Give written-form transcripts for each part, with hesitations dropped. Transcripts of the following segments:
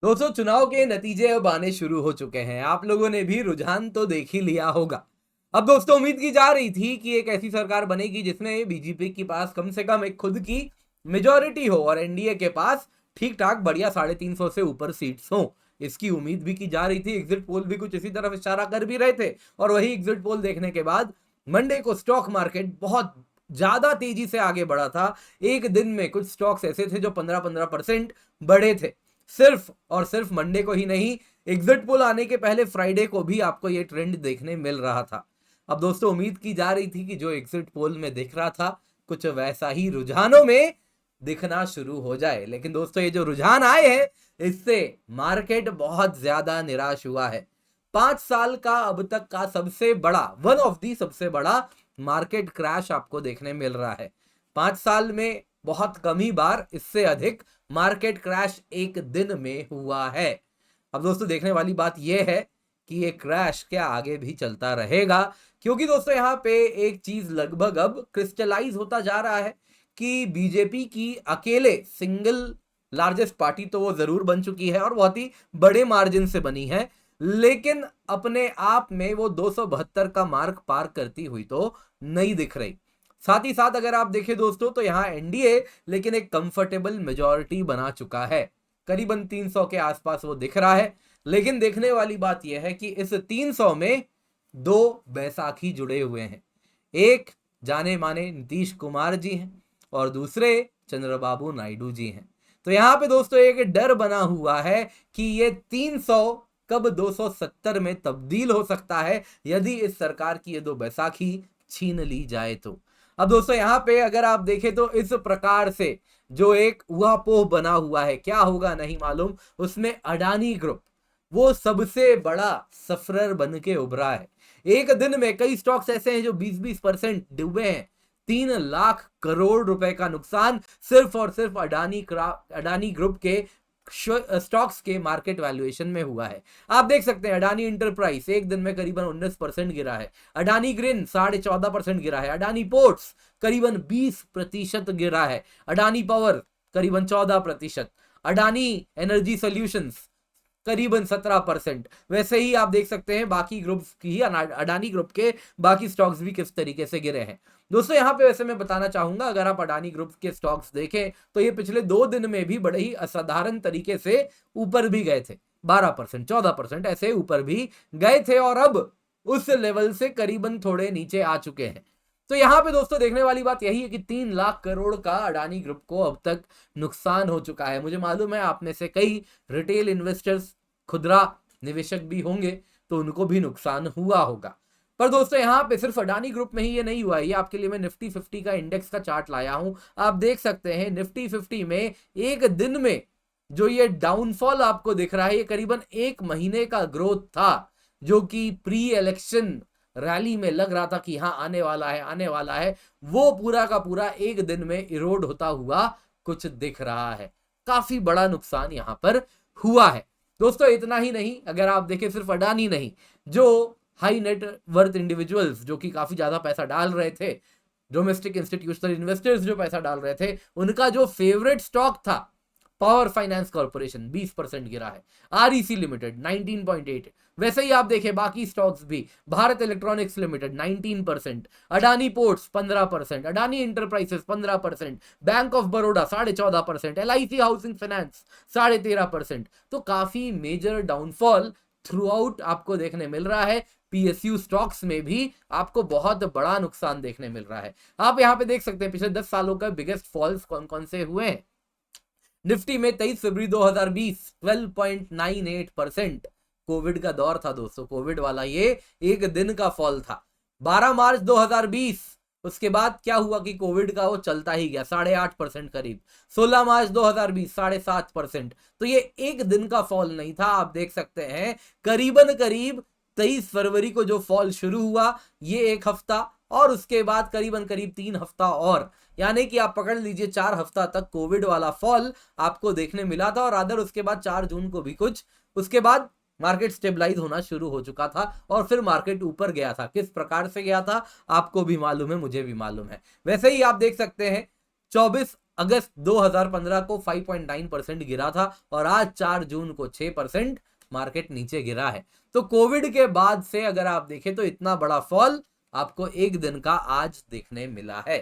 दोस्तों, चुनाव के नतीजे अब आने शुरू हो चुके हैं। आप लोगों ने भी रुझान तो देख ही लिया होगा। अब दोस्तों, उम्मीद की जा रही थी कि एक ऐसी सरकार बनेगी जिसमें बीजेपी के पास कम से कम एक खुद की मेजॉरिटी हो और एनडीए के पास ठीक ठाक बढ़िया 350 से ऊपर सीट्स हो। इसकी उम्मीद भी की जा रही थी। एग्जिट पोल भी कुछ इसी तरफ इशारा कर भी रहे थे और वही एग्जिट पोल देखने के बाद मंडे को स्टॉक मार्केट बहुत ज्यादा तेजी से आगे बढ़ा था। एक दिन में कुछ स्टॉक्स ऐसे थे जो 15-15% बढ़े थे। सिर्फ और सिर्फ मंडे को ही नहीं, एग्जिट पोल आने के पहले फ्राइडे को भी आपको ये ट्रेंड देखने मिल रहा था। अब दोस्तों, उम्मीद की जा रही थी कि जो एग्जिट पोल में दिख रहा था कुछ वैसा ही रुझानों में दिखना शुरू हो जाए। लेकिन दोस्तों, ये जो रुझान आए हैं इससे मार्केट बहुत ज्यादा निराश हुआ है। 5 साल का अब तक का सबसे बड़ा, वन ऑफ दी सबसे बड़ा मार्केट क्रैश आपको देखने मिल रहा है। 5 साल में बहुत कम ही बार इससे अधिक मार्केट क्रैश एक दिन में हुआ है। अब दोस्तों, देखने वाली बात यह है कि ये क्रैश क्या आगे भी चलता रहेगा, क्योंकि दोस्तों यहाँ पे एक चीज लगभग अब क्रिस्टलाइज होता जा रहा है कि बीजेपी की अकेले सिंगल लार्जेस्ट पार्टी तो वो जरूर बन चुकी है और बहुत ही बड़े मार्जिन से बनी है, लेकिन अपने आप में वो 272 का मार्क पार करती हुई तो नहीं दिख रही। साथ ही साथ अगर आप देखें दोस्तों, तो यहाँ एनडीए लेकिन एक कंफर्टेबल मेजॉरिटी बना चुका है। करीबन 300 के आसपास वो दिख रहा है। लेकिन देखने वाली बात यह है कि इस 300 में 2 बैसाखी जुड़े हुए हैं। एक जाने माने नीतीश कुमार जी हैं और दूसरे चंद्रबाबू नायडू जी हैं। तो यहाँ पे दोस्तों एक डर बना हुआ है कि ये 300 कब 270 में तब्दील हो सकता है यदि इस सरकार की ये 2 बैसाखी छीन ली जाए तो। अब दोस्तों, यहाँ पे अगर आप देखें तो इस प्रकार से जो एक ऊहापोह बना हुआ है, क्या होगा नहीं मालूम, उसमें अडानी ग्रुप वो सबसे बड़ा सफरर बन के उभरा है। एक दिन में कई स्टॉक्स ऐसे हैं जो 20-20% डूबे हैं। 3 लाख करोड़ रुपए का नुकसान सिर्फ और सिर्फ अडानी ग्रुप के स्टॉक्स के मार्केट वैल्यूएशन में हुआ है। आप देख सकते हैं अडानी इंटरप्राइज एक दिन में करीबन 19% गिरा है। अडानी ग्रिन 14.5% गिरा है। अडानी पोर्ट्स करीबन 20% गिरा है। अडानी पावर करीबन 14%। अडानी एनर्जी सॉल्यूशंस करीबन 17%। वैसे ही आप देख सकते हैं बाकी ग्रुप्स की, अडानी ग्रुप के बाकी स्टॉक्स भी किस तरीके से गिरे हैं। दोस्तों, यहाँ पे वैसे मैं बताना चाहूंगा, अगर आप अडानी ग्रुप के स्टॉक्स देखें तो ये पिछले 2 दिन में भी बड़े ही असाधारण तरीके से ऊपर भी गए थे। 12%, 14% ऐसे ऊपर भी गए थे और अब उस लेवल से करीबन थोड़े नीचे आ चुके हैं। तो यहाँ पे दोस्तों देखने वाली बात यही है कि 3 लाख करोड़ का अडानी ग्रुप को अब तक नुकसान हो चुका है। मुझे मालूम है आप में से कई रिटेल इन्वेस्टर्स, खुदरा निवेशक भी होंगे, तो उनको भी नुकसान हुआ होगा। पर दोस्तों, यहाँ पे सिर्फ अडानी ग्रुप में ही ये नहीं हुआ है। ये आपके लिए मैं निफ्टी 50 का इंडेक्स का चार्ट लाया हूं। आप देख सकते हैं निफ्टी 50 में एक दिन में जो ये डाउनफॉल आपको दिख रहा है, ये करीबन 1 महीने का ग्रोथ था, जो कि प्री इलेक्शन रैली में लग रहा था कि हाँ आने वाला है, आने वाला है। वो पूरा का पूरा एक दिन में इरोड होता हुआ कुछ दिख रहा है। काफी बड़ा नुकसान यहां पर हुआ है। दोस्तों, इतना ही नहीं, अगर आप देखें सिर्फ अडानी नहीं, जो हाई नेट वर्थ इंडिविजुअल्स जो कि काफी ज्यादा पैसा डाल रहे थे, डोमेस्टिक इंस्टीट्यूशनल इन्वेस्टर्स जो पैसा डाल रहे थे, उनका जो फेवरेट स्टॉक था पावर फाइनेंस कॉर्पोरेशन 20% गिरा है। REC limited 19.8। वैसे ही आप देखें बाकी स्टॉक्स भी, Bharat electronics limited 19%, Adani ports 15%, Adani enterprises 15%, bank of Baroda 14.5%, LIC housing finance 13.5%। तो काफी मेजर डाउनफॉल थ्रू आउट आपको देखने मिल रहा है। पीएसयू स्टॉक्स में भी आपको बहुत बड़ा नुकसान देखने मिल रहा है। आप यहां पे देख सकते हैं पिछले 10 सालों का बिगेस्ट फॉल्स कौन कौन से हुए हैं। निफ्टी में 23 फरवरी 2020 12.98%। कोविड का दौर था दोस्तों, कोविड वाला ये एक दिन का फॉल था। 12 मार्च 2020 उसके बाद क्या हुआ कि कोविड का वो चलता ही गया 8.5% करीब। 16 मार्च 2020 7.5%। तो ये एक दिन का फॉल नहीं था। आप देख सकते हैं करीबन करीब 23 फरवरी को जो फॉल शुरू हुआ, ये एक हफ्ता और उसके बाद करीबन करीब 3 हफ्ता और, यानी कि आप पकड़ लीजिए 4 हफ्ता तक कोविड वाला फॉल आपको देखने मिला था। और अदर उसके बाद 4 जून को भी कुछ, उसके बाद मार्केट स्टेबलाइज होना शुरू हो चुका था और फिर मार्केट ऊपर गया था। किस प्रकार से गया था आपको भी मालूम है, मुझे भी मालूम है। वैसे ही आप देख सकते हैं 24 अगस्त 2015 को 5.9% गिरा था और आज 4 जून को 6% मार्केट नीचे गिरा है। तो कोविड के बाद से अगर आप देखें तो इतना बड़ा फॉल आपको एक दिन का आज देखने मिला है।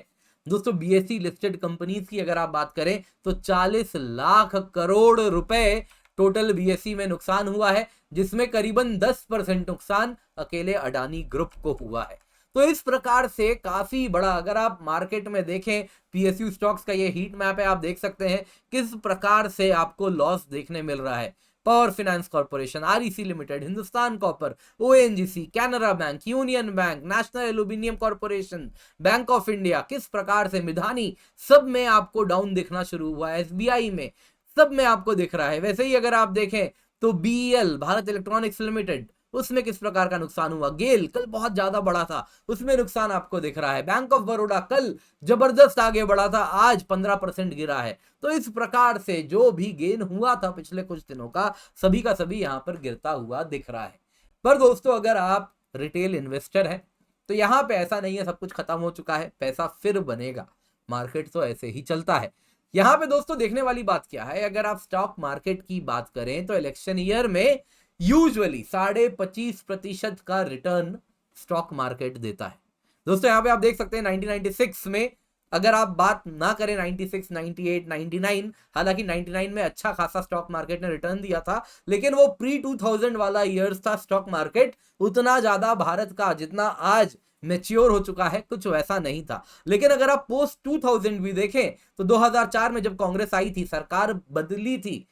दोस्तों बीएसई लिस्टेड कंपनीज की अगर आप बात करें तो 40 लाख करोड़ रुपए टोटल बीएसई में नुकसान हुआ है, जिसमें करीबन 10% नुकसान अकेले अडानी ग्रुप को हुआ है। तो इस प्रकार से काफी बड़ा, अगर आप मार्केट में देखें पीएसयू स्टॉक्स का ये हीट मैप है, आप देख सकते हैं किस प्रकार से आपको लॉस देखने मिल रहा है। Power finance corporation, REC limited, Hindustan copper, ONGC, Canara bank, union bank, national aluminium corporation, bank of India, किस प्रकार से मिधानी, सब में आपको डाउन दिखना शुरू हुआ है। एसबीआई में, सब में आपको दिख रहा है। वैसे ही अगर आप देखें तो बीईएल, भारत इलेक्ट्रॉनिक्स लिमिटेड, उसमें किस प्रकार का नुकसान हुआ। गेल कल बहुत ज्यादा बड़ा था, उसमें नुकसान आपको दिख रहा है। बैंक ऑफ बड़ौदा कल जबरदस्त आगे बढ़ा था, आज 15% गिरा है। तो इस प्रकार से जो भी गेन हुआ था पिछले कुछ दिनों का, सभी का सभी यहां पर गिरता हुआ दिख रहा है। पर दोस्तों अगर आप रिटेल इन्वेस्टर हैं तो यहां पे ऐसा नहीं है सब कुछ खत्म हो चुका है, पैसा फिर बनेगा। मार्केट तो ऐसे ही चलता है। यहां पे दोस्तों देखने वाली बात क्या है, अगर आप स्टॉक मार्केट की बात करें तो इलेक्शन ईयर में यूजुअली 25.5% का रिटर्न स्टॉक मार्केट देता है। दोस्तों यहां पे आप देख सकते हैं 1996 में, अगर आप बात ना करें 96, 98, 99, हालांकि 99 में अच्छा खासा स्टॉक मार्केट ने रिटर्न दिया था, लेकिन वो प्री 2000 वाला ईयर्स था स्टॉक मार्केट। उतना ज्यादा भारत का जितना आज मैच्योर हो चुका है कुछ वैसा नहीं था। लेकिन अगर आप पोस्ट 2000 भी देखें तो 2004 में जब कांग्रेस आई थी, सरकार बदली थी,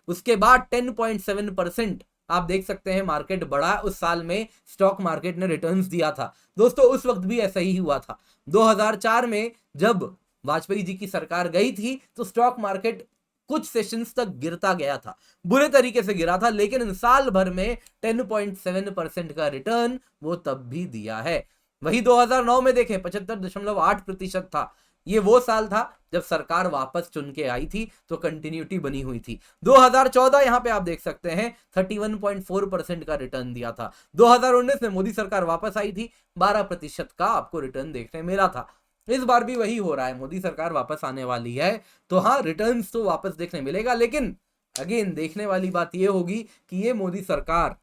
उसके बाद 10.7% आप देख सकते हैं मार्केट बढ़ा। उस साल में स्टॉक मार्केट ने रिटर्न्स दिया था। दोस्तों उस वक्त भी ऐसा ही हुआ था। 2004 में जब वाजपेयी जी की सरकार गई थी तो स्टॉक मार्केट कुछ सेशंस तक गिरता गया था, बुरे तरीके से गिरा था, लेकिन साल भर में 10.7% का रिटर्न वो तब भी दिया है। वही 2009 में देखें 75.8% था। ये वो साल था जब सरकार वापस चुन के आई थी, तो कंटिन्यूटी बनी हुई थी। 2014 यहां पे आप देख सकते हैं 31.4% का रिटर्न दिया था। 2019 में मोदी सरकार वापस आई थी, 12% का आपको रिटर्न देखने मिला था। इस बार भी वही हो रहा है, मोदी सरकार वापस आने वाली है तो हाँ रिटर्न्स तो वापस देखने मिलेगा। लेकिन अगेन देखने वाली बात यह होगी कि ये मोदी सरकार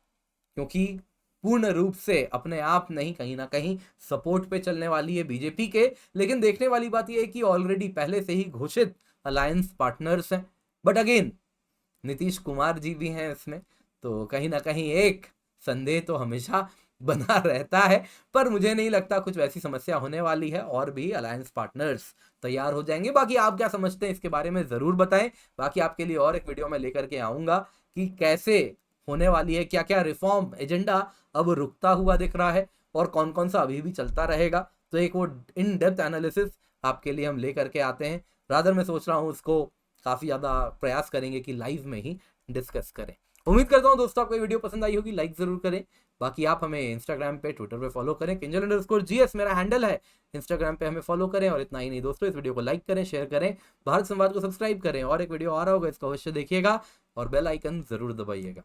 क्योंकि पूर्ण रूप से अपने आप नहीं, कहीं ना कहीं सपोर्ट पे चलने वाली है बीजेपी के। लेकिन देखने वाली बात यह है कि ऑलरेडी पहले से ही घोषित अलायंस पार्टनर्स हैं, बट अगेन नीतीश कुमार जी भी हैं इसमें, तो कहीं ना कहीं एक संदेह तो हमेशा बना रहता है। पर मुझे नहीं लगता कुछ वैसी समस्या होने वाली है, और भी अलायंस पार्टनर्स तैयार हो जाएंगे। बाकी आप क्या समझते हैं इसके बारे में जरूर बताएं। बाकी आपके लिए और एक वीडियो में लेकर के आऊंगा कि कैसे होने वाली है, क्या क्या रिफॉर्म एजेंडा अब रुकता हुआ दिख रहा है और कौन कौन सा अभी भी चलता रहेगा। तो एक वो इन डेप्थ एनालिसिस आपके लिए हम लेकर के आते हैं। रादर मैं सोच रहा हूँ उसको काफी ज्यादा प्रयास करेंगे कि लाइव में ही डिस्कस करें। उम्मीद करता हूँ दोस्तों आपको वीडियो पसंद आई होगी, लाइक जरूर करें। बाकी आप हमें इंस्टाग्राम पे, ट्विटर पे फॉलो करें, किंजल_GS मेरा हैंडल है। इंस्टाग्राम पे हमें फॉलो करें। और इतना ही नहीं दोस्तों, इस वीडियो को लाइक करें, शेयर करें, भारत संवाद को सब्सक्राइब करें। और एक वीडियो आ रहा होगा, इसको अवश्य देखिएगा और बेल आइकन जरूर दबाइएगा।